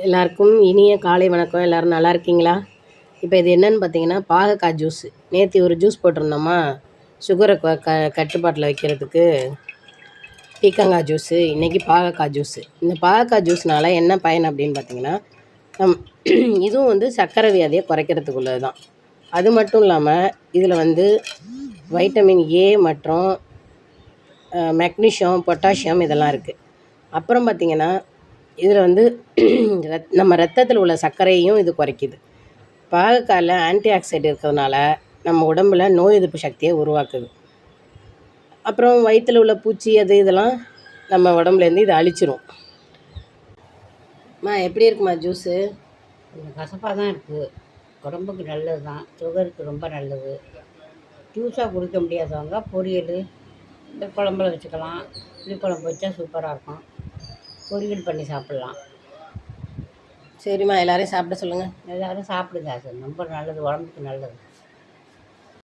எல்லாருக்கும் இனிய காலை வணக்கம். எல்லோரும் நல்லா இருக்கீங்களா? இப்போ இது என்னன்னு பார்த்தீங்கன்னா, பாகக்காய் ஜூஸு. நேற்று ஒரு ஜூஸ் போட்டிருந்தோமா, சுகரை கட்டுப்பாட்டில் வைக்கிறதுக்கு பீக்கங்காய் ஜூஸு. இன்றைக்கி பாகக்காய் ஜூஸு. இந்த பாகக்காய் ஜூஸ்னால் என்ன பயன் அப்படின்னு பார்த்தீங்கன்னா, நம் இதுவும் வந்து சர்க்கரை வியாதியை குறைக்கிறதுக்குள்ளது தான். அது மட்டும் இல்லாமல் இதில் வந்து வைட்டமின் ஏ மற்றும் மெக்னீஷியம், பொட்டாசியம் இதெல்லாம் இருக்குது. அப்புறம் பார்த்திங்கன்னா இதில் வந்து நம்ம ரத்தத்தில் உள்ள சர்க்கரையையும் இது குறைக்குது. பாகக்காயில் ஆன்டி ஆக்சிடென்ட் இருக்கிறதுனால நம்ம உடம்பில் நோய் எதிர்ப்பு சக்தியை உருவாக்குது. அப்புறம் வயிற்றில் உள்ள பூச்சி இதெல்லாம் நம்ம உடம்புலேருந்து இதை அழிச்சிரும். எப்படி இருக்குமா ஜூஸு? கொஞ்சம் கசப்பாக தான் இருக்குது. உடம்புக்கு நல்லது தான், சுகருக்கு ரொம்ப நல்லது. ஜூஸாக குடிக்க முடியாதவங்க பொரியல் இந்த குழம்புல வச்சுக்கலாம். புளிக்குழம்பு வச்சா சூப்பராக இருக்கும். பொரியல் பண்ணி சாப்பிட்லாம். சரிம்மா, எல்லோரையும் சாப்பிட சொல்லுங்கள். எல்லோரும் சாப்பிடுங்க, அது ரொம்ப நல்லது, உடம்புக்கு நல்லது.